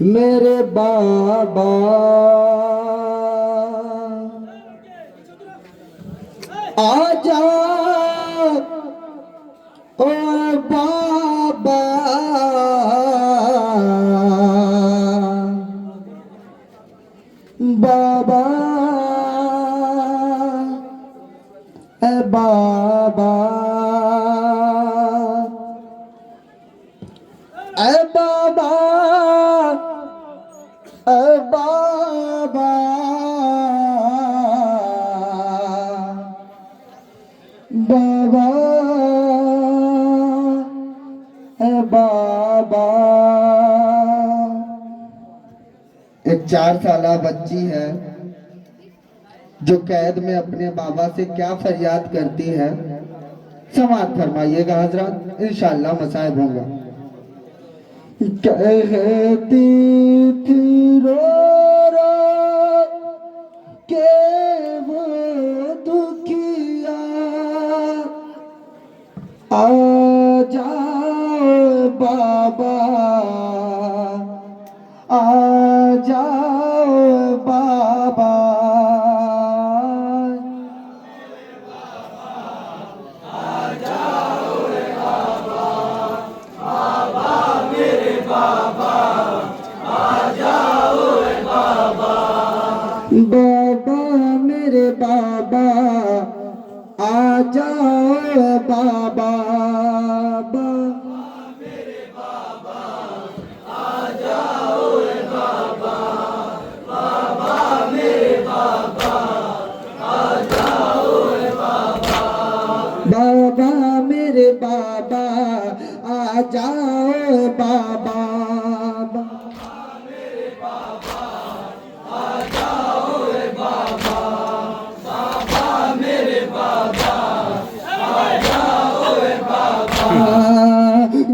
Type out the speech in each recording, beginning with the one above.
मेरे बाबा आजा ओ बाबा बाबा ए बाबा ए बाबा ए बाबा बाबा ए बाबा। एक 4 साला बच्ची है जो कैद में अपने बाबा से क्या फरियाद करती है, समाअत फरमाइएगा हजरत, इंशाअल्लाह मसाइब होगा। कहती थी रो रो के वो दुखिया आ जाओ बाबा आ जाओ बाबा बाबा मेरे बाबा आ जाओ बाबा बाबा मेरे बाबा आ जाओ बाबा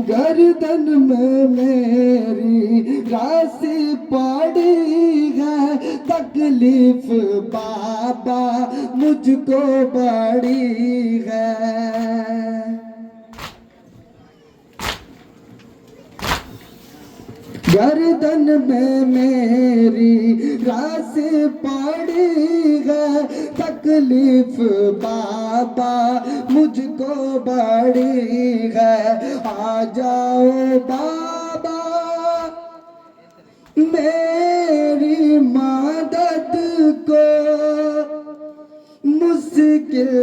गर्दन में मेरी राशि पड़ी है, तकलीफ बाबा मुझको बड़ी है। गर्दन में मेरी राशि पड़ी है, तकलीफ बाबा मुझको बड़ी है। आ जाओ बाबा मेरी मदद को, मुश्किल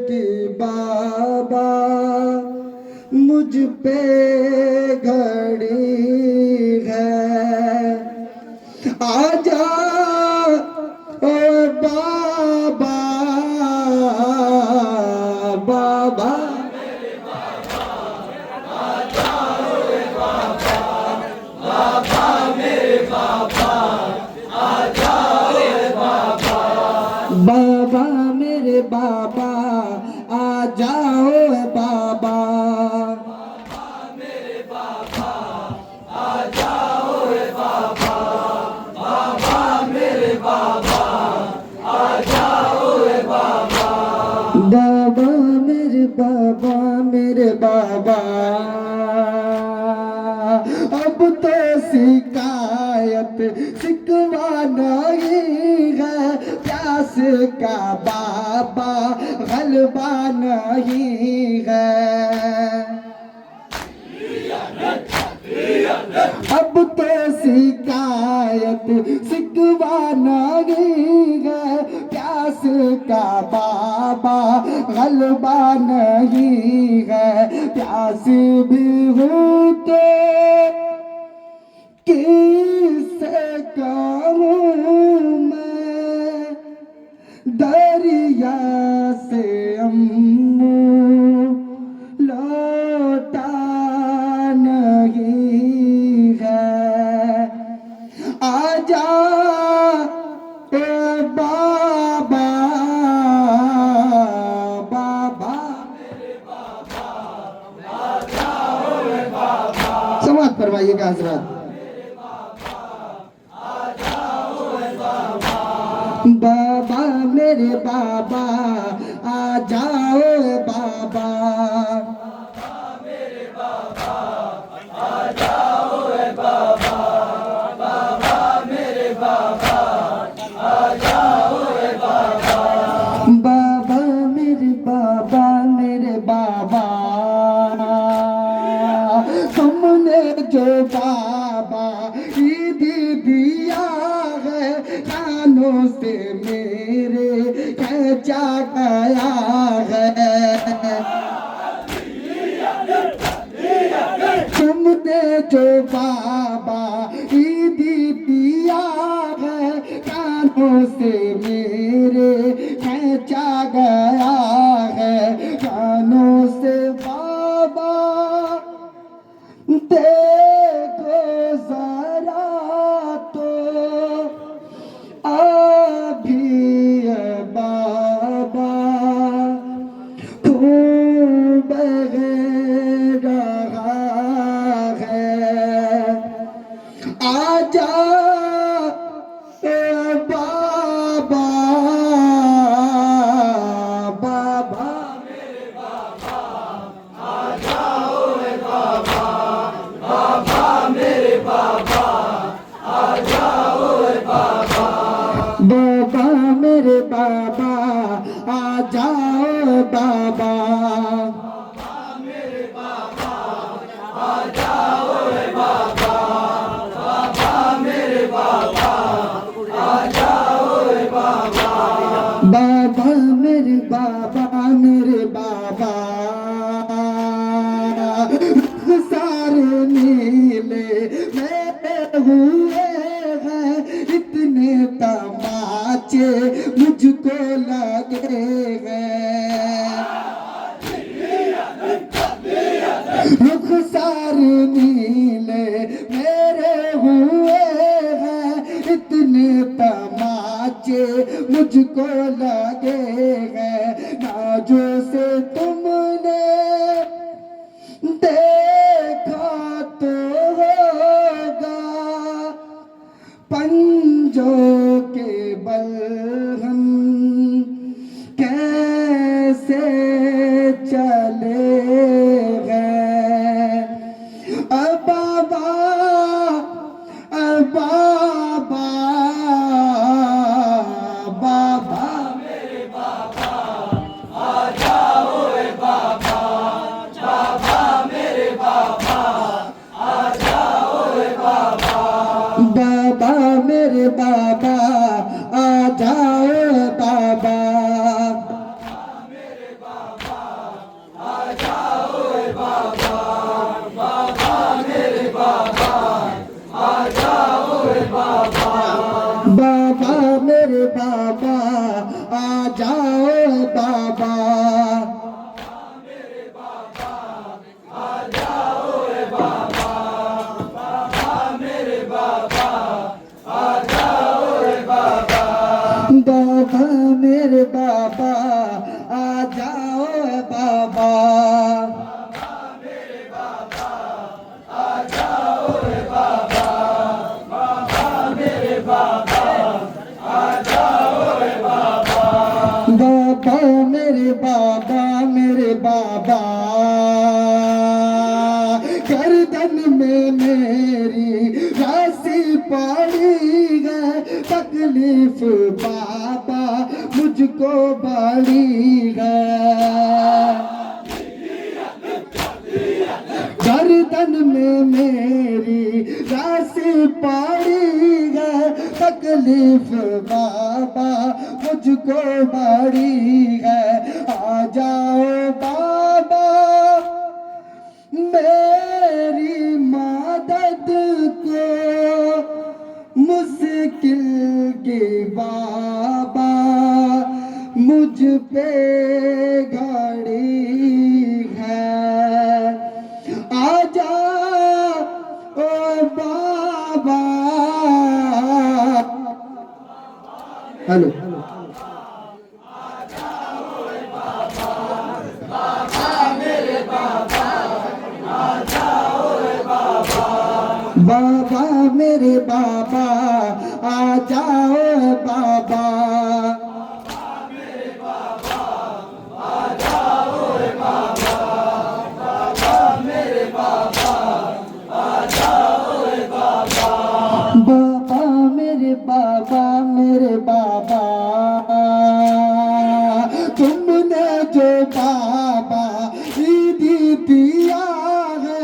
की बाबा मुझ पे घड़ी है। आजा ओ बाबा बाबा बाबा मेरे बाबा आ जाओ बाबा बाबा मेरे बाबा अब तो शिकायत शिकवा नहीं है, प्यास का बाबा गलबा नहीं है। अब तो शिकायत शिकवा नहीं है, प्यास का बाबा गलबा नहीं है। प्यास भी हूँ तो किससे कहूँ मैं, दरिया से अम्मू लौटा नहीं है। आजा ए बाबा बाबा समाअत फरमाइएगा हजरत। बाबा मेरे बाबा आ जाओ बाबा तुमने जो बाबा ईद दिया है कानों से मेरे खींचा गया है। तुमने जो बाबा ईद दिया है कानों से मेरे खींचा गया है। कानों से बाबा देखो जरा तो अभी है बाबा खूब बह रहा है। आजा ए बाबा बाबा बाबा मेरे बाबा आ जाओ बाबा। बाबा मेरे बाबा मेरे बाबा सारे नीले मेरे हुए हैं इतने तमाचे मुझको लगे हैं। रुख सारे नीले मेरे हुए हैं इतने तमाचे मुझको लगे हैं। नाजो से तुमने देखा तो होगा पंजों के बल हम कैसे चले गए। बाबा बाबा बाबा मेरे बाबा आ जाओ बाबा। बाबा मेरे बाबा आ जाओ बाबा। बाबा मेरे बाबा आ जाओ बाबा। बाबा मेरे बाबा आ जाओ बाबा। बाबा मेरे बाबा आ जाओ बाबा। बाबा मेरे बाबा मेरे बाबा गर्दन में मेरी राशि पड़ी है तकलीफ बाबा मुझको बड़ी है। गर्दन में मेरी राशि पड़ी है तकलीफ बाबा मुझको बड़ी है। आ जाओ बाबा मेरी मदद को मुश्किल की बाबा मुझ पे घड़ी है। आजा ओ बाबा। हेलो बाबा मेरे बाबा आ जाओ बाबा। बाबा मेरे बाबा मेरे बाबा तुमने जो बाबा ईद दिया है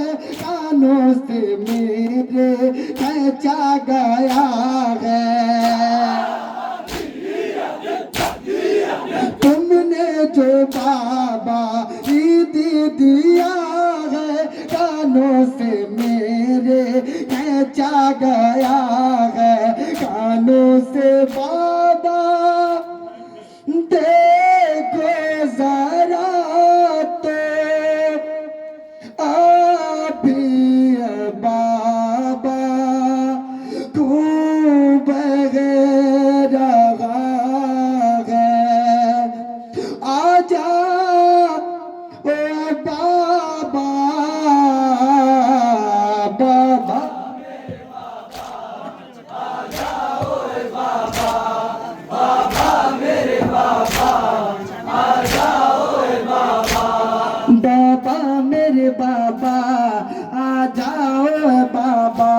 कानों से मेरे खींचा गया है। तुमने जो बाबा ईद दिया है, कानों से मेरे खींचा गया है। कानों से बाबा देखो जरा तो अभी बाबा खूब रहा है। आजा ओ बाबा, बाबा बाबा मेरे बाबा आ जाओ बाबा।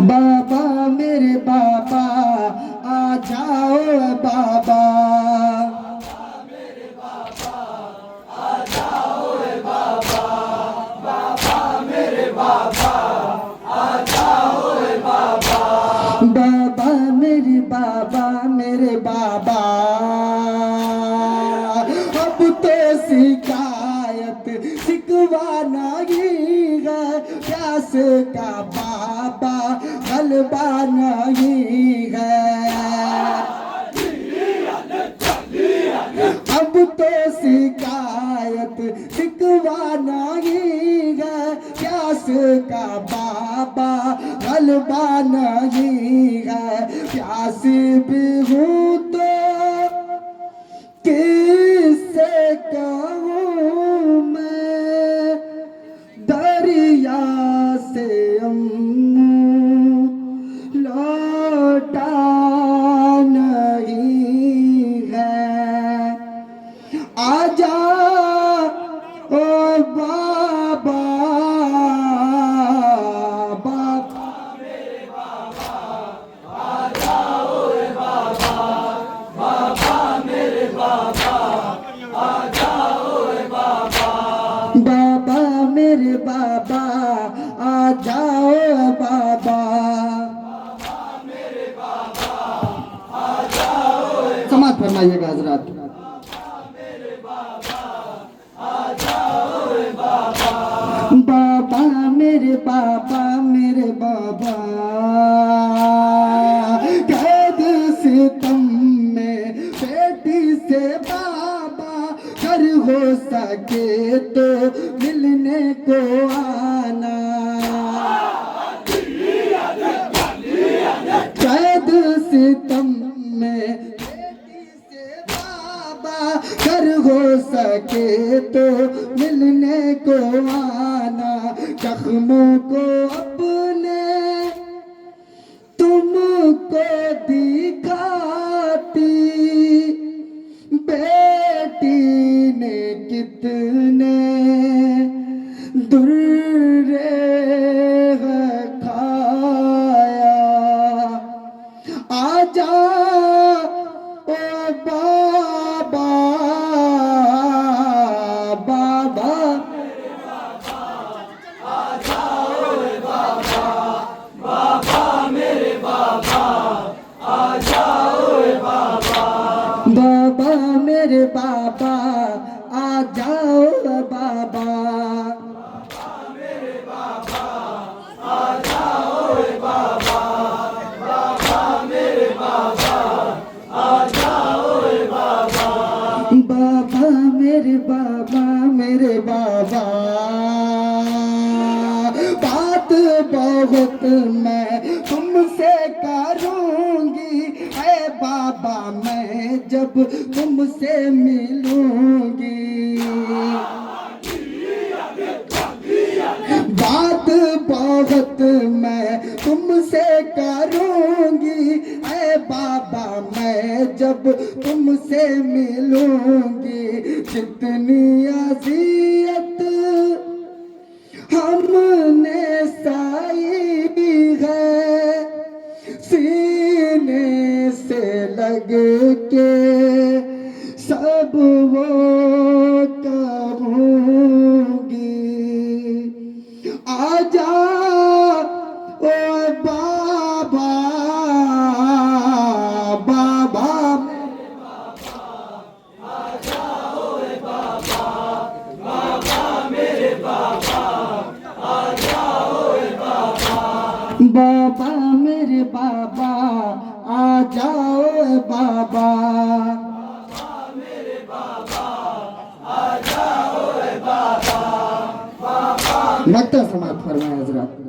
बाबा मेरे बाबा आ जाओ बाबा। बाबा मेरे बाबा मेरे बाबा, अब तो शिकायत शिकवा नहीं है। प्यास का बाबा गलबा नहीं है। अब तो शिकायत शिकवा नहीं है। प्यास का बाबा गलबा नहीं है। प्यास भी हूँ तो किससे कहूँ मैं, दरिया से लौटा नहीं है। आजा ओ बाबा, बाबा बाबा मेरे बाबा आ जाओ बाबा। समाज फरमाइएगा हजरात। बाबा मेरे बाबा मेरे बाबा, कैद सितम में बेटी से बाबा, घर हो सके तो मिलने को आना। कैद सितम में बेटी से बाबा, घर हो सके तो मिलने को आना। जख्मों को अपने तुमको दिखाती बेटी ने कितने दुर्रे खाया। आजा ओ बाबा, बाबा बाबा मेरे बाबा आ जाओ बाबा। बाबा मेरे बाबा मेरे बाबा, बात बहुत मैं तुमसे करूंगी है बाबा, मैं जब तुमसे मिलूंगी। बात बहुत मैं तुमसे करूंगी ऐ बाबा, मैं जब तुमसे मिलूंगी। जितनी अज़ियत हमने सही है लग के सब वो कहूँगी। आजा ओ बाबा, बाबा बाबा मेरे बाबा, आ जाओ बाबा। मक्ता समाप्त फरमाए हजरत।